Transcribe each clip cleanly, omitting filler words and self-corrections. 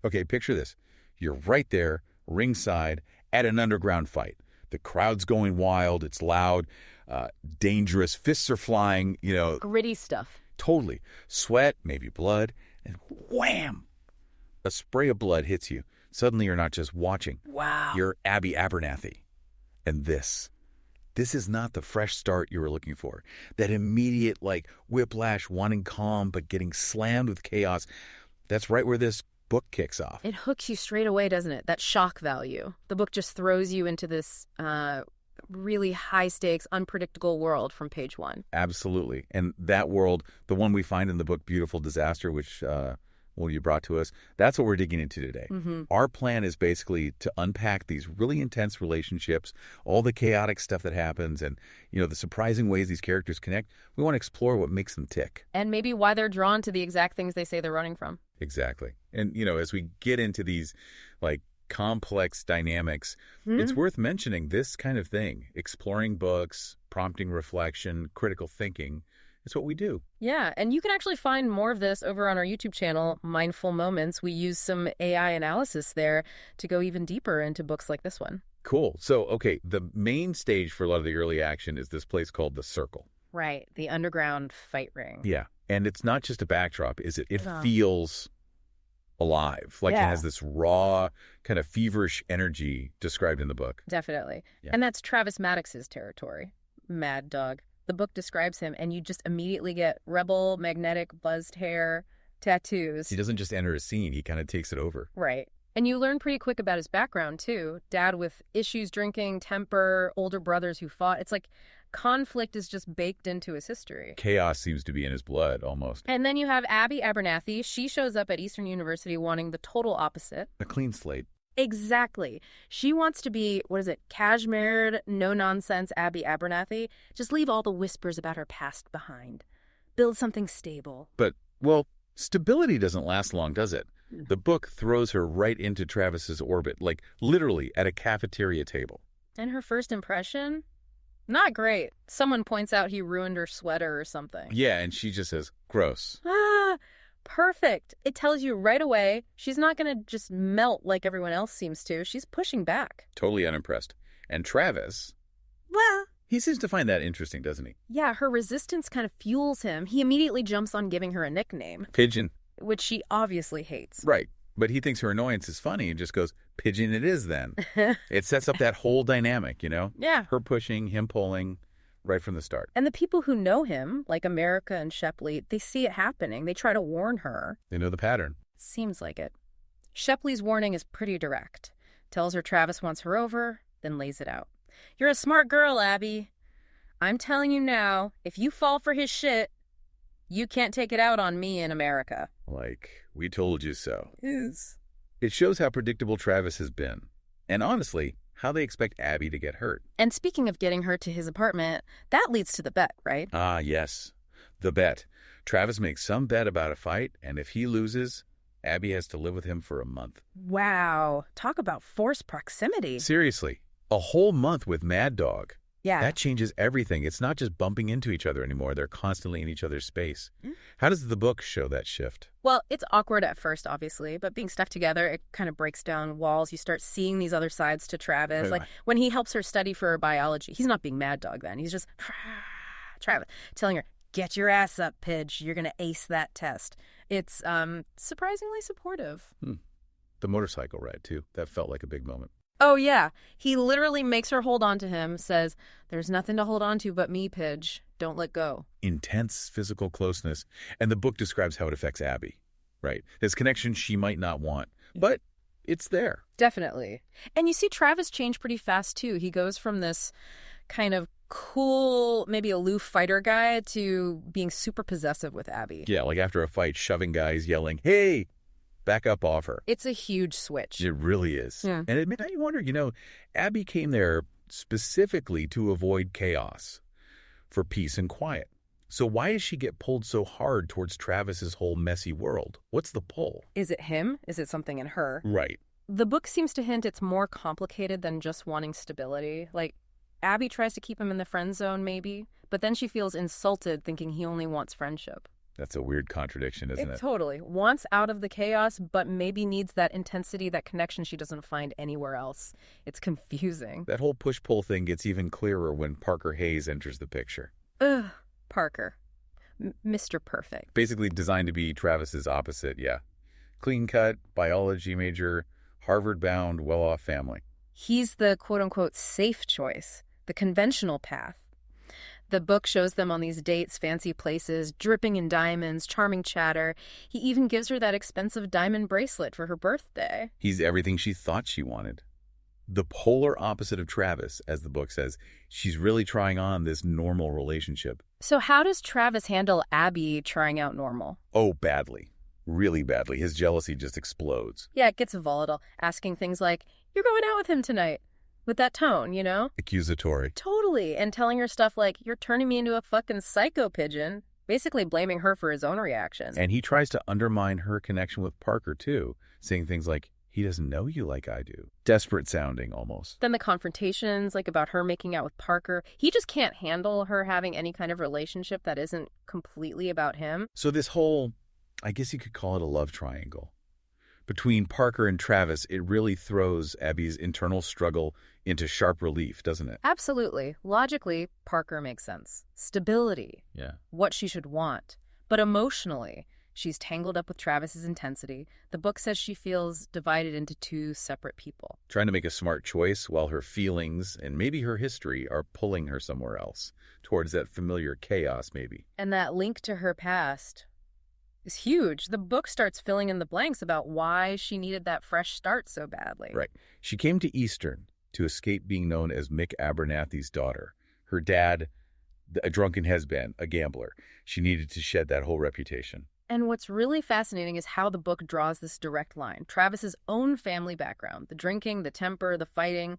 Okay, picture this. You're right there, ringside, at an underground fight. The crowd's going wild. It's loud, dangerous. Fists are flying, Gritty stuff. totally. Sweat, maybe blood, and wham! A spray of blood hits you. Suddenly you're not just watching. Wow. You're Abby Abernathy. And this is not the fresh start you were looking for. That immediate, whiplash, wanting calm, but getting slammed with chaos. That's right where this book kicks off. It hooks you straight away, doesn't it? That shock value. The book just throws you into this really high-stakes, unpredictable world from page 1. Absolutely. And that world, the one we find in the book Beautiful Disaster, which you brought to us, that's what we're digging into today. Mm-hmm. Our plan is basically to unpack these really intense relationships, all the chaotic stuff that happens, and the surprising ways these characters connect. We want to explore what makes them tick. And maybe why they're drawn to the exact things they say they're running from. Exactly. And, as we get into these, complex dynamics, it's worth mentioning this kind of thing. Exploring books, prompting reflection, critical thinking. It's what we do. Yeah, and you can actually find more of this over on our YouTube channel, Mindful Moments. We use some AI analysis there to go even deeper into books like this one. Cool. So, okay, the main stage for a lot of the early action is this place called the Circle. Right, the underground fight ring. Yeah, and it's not just a backdrop, is it? It feels alive. It has this raw, kind of feverish energy described in the book. Definitely. Yeah. And that's Travis Maddox's territory. Mad Dog. The book describes him, and you just immediately get rebel, magnetic, buzzed hair, tattoos. He doesn't just enter a scene, he kind of takes it over. Right. And you learn pretty quick about his background, too. Dad with issues drinking, temper, older brothers who fought. It's like conflict is just baked into his history. Chaos seems to be in his blood, almost. And then you have Abby Abernathy. She shows up at Eastern University wanting the total opposite. A clean slate. Exactly. She wants to be, cashmered, no-nonsense Abby Abernathy. Just leave all the whispers about her past behind. Build something stable. But, stability doesn't last long, does it? The book throws her right into Travis's orbit, literally at a cafeteria table. And her first impression? Not great. Someone points out he ruined her sweater or something. Yeah, and she just says, gross. Perfect. It tells you right away she's not going to just melt like everyone else seems to. She's pushing back. Totally unimpressed. And Travis, he seems to find that interesting, doesn't he? Yeah, her resistance kind of fuels him. He immediately jumps on giving her a nickname. Pigeon. Which she obviously hates. Right. But he thinks her annoyance is funny and just goes, pigeon it is then. It sets up that whole dynamic, Yeah. Her pushing, him pulling. Right from the start. And the people who know him, like America and Shepley, they see it happening. They try to warn her. They know the pattern. Seems like it. Shepley's warning is pretty direct. Tells her Travis wants her over, then lays it out. You're a smart girl, Abby. I'm telling you now, if you fall for his shit, you can't take it out on me in America. We told you so. Is. It shows how predictable Travis has been. And honestly, how they expect Abby to get hurt. And speaking of getting her to his apartment, that leads to the bet, right? Ah, yes. The bet. Travis makes some bet about a fight, and if he loses, Abby has to live with him for a month. Wow. Talk about forced proximity. Seriously. A whole month with Mad Dog. Yeah. That changes everything. It's not just bumping into each other anymore. They're constantly in each other's space. How does the book show that shift? Well, it's awkward at first, obviously, but being stuck together, it kind of breaks down walls. You start seeing these other sides to Travis. Right. Like when he helps her study for her biology, he's not being Mad Dog then. He's just, Travis, telling her, get your ass up, Pidge. You're going to ace that test. It's surprisingly supportive. The motorcycle ride, too. That felt like a big moment. Oh, yeah. He literally makes her hold on to him, says, there's nothing to hold on to but me, Pidge. Don't let go. Intense physical closeness. And the book describes how it affects Abby. Right. This connection she might not want, but it's there. Definitely. And you see Travis change pretty fast, too. He goes from this kind of cool, maybe aloof fighter guy to being super possessive with Abby. Yeah, after a fight, shoving guys, yelling, hey! Back up off her. It's a huge switch. It really is. Yeah. And it made me wonder, Abby came there specifically to avoid chaos, for peace and quiet. So why does she get pulled so hard towards Travis's whole messy world? What's the pull? Is it him? Is it something in her? Right. The book seems to hint it's more complicated than just wanting stability. Abby tries to keep him in the friend zone, maybe, but then she feels insulted thinking he only wants friendship. That's a weird contradiction, isn't it? Totally. Wants out of the chaos, but maybe needs that intensity, that connection she doesn't find anywhere else. It's confusing. That whole push-pull thing gets even clearer when Parker Hayes enters the picture. Ugh, Parker. Mr. Perfect. Basically designed to be Travis's opposite, yeah. Clean-cut, biology major, Harvard-bound, well-off family. He's the quote-unquote safe choice, the conventional path. The book shows them on these dates, fancy places, dripping in diamonds, charming chatter. He even gives her that expensive diamond bracelet for her birthday. He's everything she thought she wanted. The polar opposite of Travis, as the book says. She's really trying on this normal relationship. So how does Travis handle Abby trying out normal? Oh, badly. Really badly. His jealousy just explodes. Yeah, it gets volatile, asking things like, "You're going out with him tonight." With that tone, you know? Accusatory. Totally. And telling her stuff like, "You're turning me into a fucking psycho pigeon." Basically blaming her for his own reactions. And he tries to undermine her connection with Parker, too, saying things like, "He doesn't know you like I do." Desperate sounding, almost. Then the confrontations, like about her making out with Parker. He just can't handle her having any kind of relationship that isn't completely about him. So this whole, I guess you could call it a love triangle. Between Parker and Travis, it really throws Abby's internal struggle into sharp relief, doesn't it? Absolutely. Logically, Parker makes sense. Stability. Yeah. What she should want. But emotionally, she's tangled up with Travis's intensity. The book says she feels divided into two separate people. Trying to make a smart choice while her feelings and maybe her history are pulling her somewhere else, towards that familiar chaos, maybe. And that link to her past is huge. The book starts filling in the blanks about why she needed that fresh start so badly. Right. She came to Eastern to escape being known as Mick Abernathy's daughter. Her dad, a drunken has-been, a gambler. She needed to shed that whole reputation. And what's really fascinating is how the book draws this direct line. Travis's own family background, the drinking, the temper, the fighting,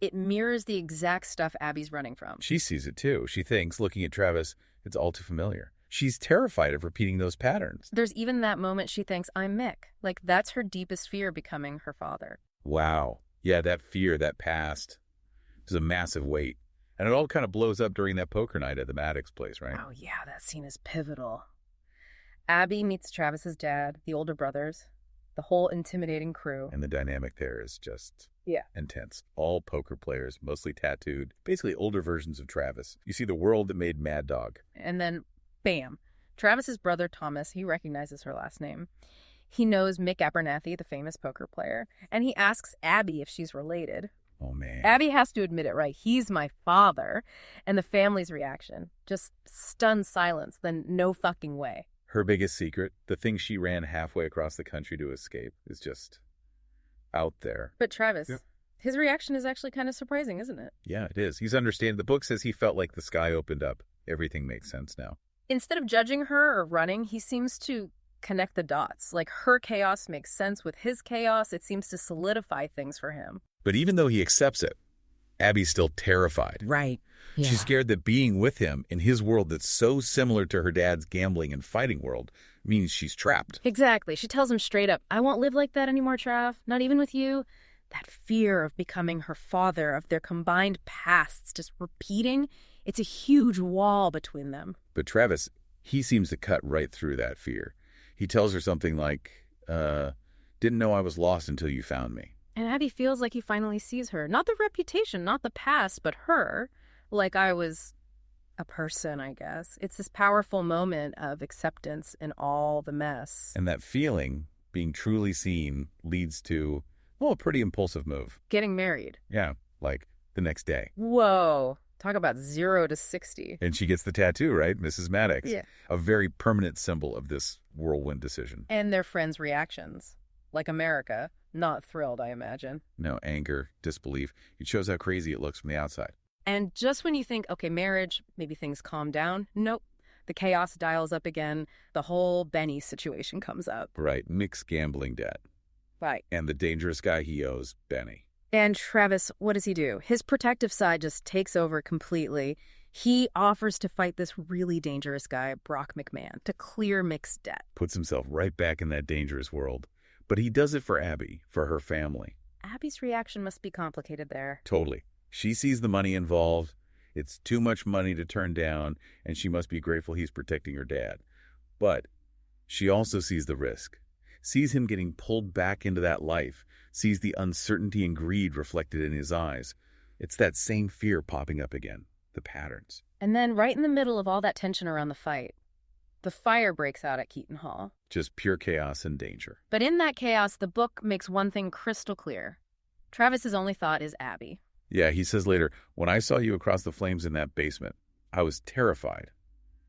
it mirrors the exact stuff Abby's running from. She sees it too. She thinks, looking at Travis, it's all too familiar. She's terrified of repeating those patterns. There's even that moment she thinks, "I'm Mick." Like, that's her deepest fear, becoming her father. Wow. Yeah, that fear, that past, is a massive weight. And it all kind of blows up during that poker night at the Maddox place, right? Oh, yeah, that scene is pivotal. Abby meets Travis's dad, the older brothers, the whole intimidating crew. And the dynamic there is just Yeah. intense. All poker players, mostly tattooed, basically older versions of Travis. You see the world that made Mad Dog. And then, bam, Travis's brother Thomas, he recognizes her last name. He knows Mick Abernathy, the famous poker player, and he asks Abby if she's related. Oh, man. Abby has to admit it, right? He's my father. And the family's reaction, just stunned silence, then no fucking way. Her biggest secret, the thing she ran halfway across the country to escape, is just out there. But Travis, Yeah. his reaction is actually kind of surprising, isn't it? Yeah, it is. He's understanding. The book says he felt like the sky opened up. Everything makes sense now. Instead of judging her or running, he seems to connect the dots. Like, her chaos makes sense with his chaos. It seems to solidify things for him. But even though he accepts it, Abby's still terrified. Right. Yeah. She's scared that being with him in his world that's so similar to her dad's gambling and fighting world means she's trapped. Exactly. She tells him straight up, "I won't live like that anymore, Trav. Not even with you." That fear of becoming her father, of their combined pasts just repeating, it's a huge wall between them. But Travis, he seems to cut right through that fear. He tells her something like, didn't know I was lost until you found me. And Abby feels like he finally sees her. Not the reputation, not the past, but her. Like I was a person, I guess. It's this powerful moment of acceptance in all the mess. And that feeling, being truly seen, leads to, well, a pretty impulsive move. Getting married. Yeah, like the next day. Whoa. Talk about 0 to 60. And she gets the tattoo, right? Mrs. Maddox. Yeah. A very permanent symbol of this whirlwind decision. And their friends' reactions. Like America. Not thrilled, I imagine. No, anger, disbelief. It shows how crazy it looks from the outside. And just when you think, okay, marriage, maybe things calm down. Nope. The chaos dials up again. The whole Benny situation comes up. Right. Mick's gambling debt. Right. And the dangerous guy he owes, Benny. And Travis, what does he do? His protective side just takes over completely. He offers to fight this really dangerous guy, Brock McMahon, to clear Mick's debt. Puts himself right back in that dangerous world. But he does it for Abby, for her family. Abby's reaction must be complicated there. Totally. She sees the money involved. It's too much money to turn down, and she must be grateful he's protecting her dad. But she also sees the risk, sees him getting pulled back into that life, sees the uncertainty and greed reflected in his eyes. It's that same fear popping up again, the patterns. And then right in the middle of all that tension around the fight, the fire breaks out at Keaton Hall. Just pure chaos and danger. But in that chaos, the book makes one thing crystal clear. Travis's only thought is Abby. Yeah, he says later, when I saw you across the flames in that basement, I was terrified.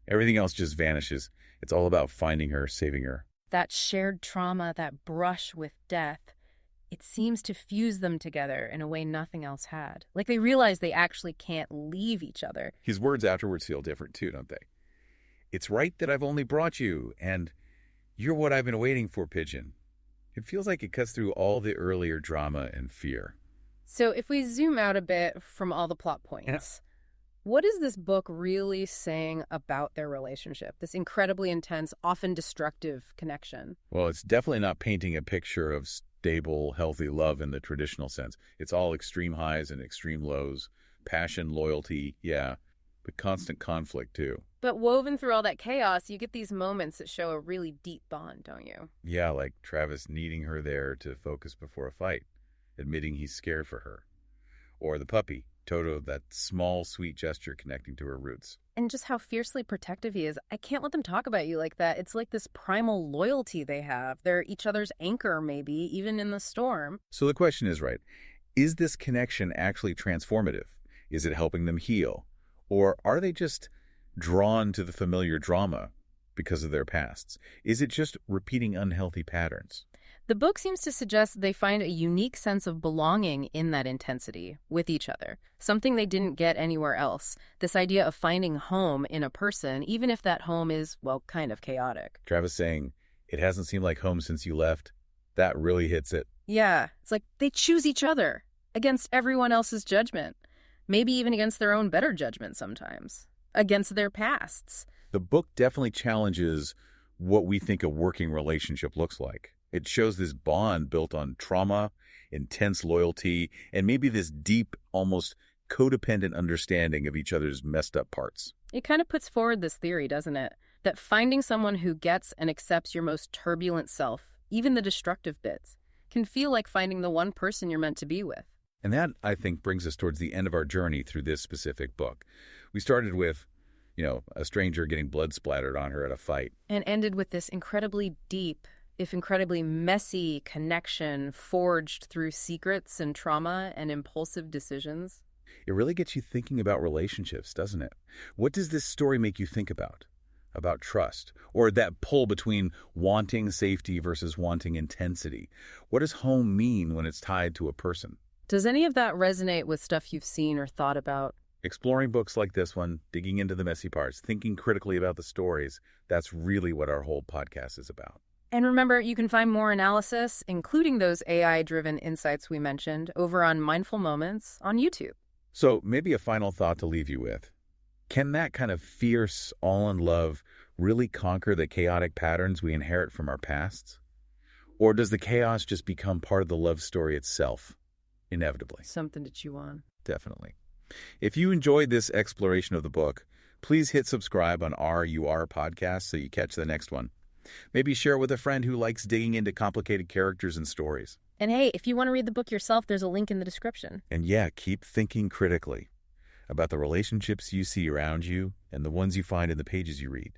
Everything else just vanishes. It's all about finding her, saving her. That shared trauma, that brush with death, it seems to fuse them together in a way nothing else had. Like they realize they actually can't leave each other. His words afterwards feel different too, don't they? It's right that I've only brought you, and you're what I've been waiting for, Pigeon. It feels like it cuts through all the earlier drama and fear. So if we zoom out a bit from all the plot points, what is this book really saying about their relationship, this incredibly intense, often destructive connection? Well, it's definitely not painting a picture of stable, healthy love in the traditional sense. It's all extreme highs and extreme lows, passion, loyalty, yeah, but constant conflict too. But woven through all that chaos, you get these moments that show a really deep bond, don't you? Yeah, like Travis needing her there to focus before a fight, admitting he's scared for her. Or the puppy, Toto, that small, sweet gesture connecting to her roots. And just how fiercely protective he is. I can't let them talk about you like that. It's like this primal loyalty they have. They're each other's anchor, maybe, even in the storm. So the question is, right, is this connection actually transformative? Is it helping them heal? Or are they just drawn to the familiar drama because of their pasts? Is it just repeating unhealthy patterns? The book seems to suggest they find a unique sense of belonging in that intensity with each other, something they didn't get anywhere else. This idea of finding home in a person, even if that home is, well, kind of chaotic. Travis saying, it hasn't seemed like home since you left. That really hits it. Yeah, it's like they choose each other against everyone else's judgment, maybe even against their own better judgment sometimes, against their pasts. The book definitely challenges what we think a working relationship looks like. It shows this bond built on trauma, intense loyalty, and maybe this deep, almost codependent understanding of each other's messed up parts. It kind of puts forward this theory, doesn't it? That finding someone who gets and accepts your most turbulent self, even the destructive bits, can feel like finding the one person you're meant to be with. And that, I think, brings us towards the end of our journey through this specific book. We started with, a stranger getting blood splattered on her at a fight. And ended with this incredibly deep, if incredibly messy connection forged through secrets and trauma and impulsive decisions. It really gets you thinking about relationships, doesn't it? What does this story make you think about? About trust, or that pull between wanting safety versus wanting intensity? What does home mean when it's tied to a person? Does any of that resonate with stuff you've seen or thought about? Exploring books like this one, digging into the messy parts, thinking critically about the stories, that's really what our whole podcast is about. And remember, you can find more analysis, including those AI-driven insights we mentioned, over on Mindful Moments on YouTube. So maybe a final thought to leave you with. Can that kind of fierce, all in love really conquer the chaotic patterns we inherit from our pasts? Or does the chaos just become part of the love story itself, inevitably? Something to chew on. Definitely. If you enjoyed this exploration of the book, please hit subscribe on RUR Podcast so you catch the next one. Maybe share it with a friend who likes digging into complicated characters and stories. And hey, if you want to read the book yourself, there's a link in the description. And yeah, keep thinking critically about the relationships you see around you and the ones you find in the pages you read.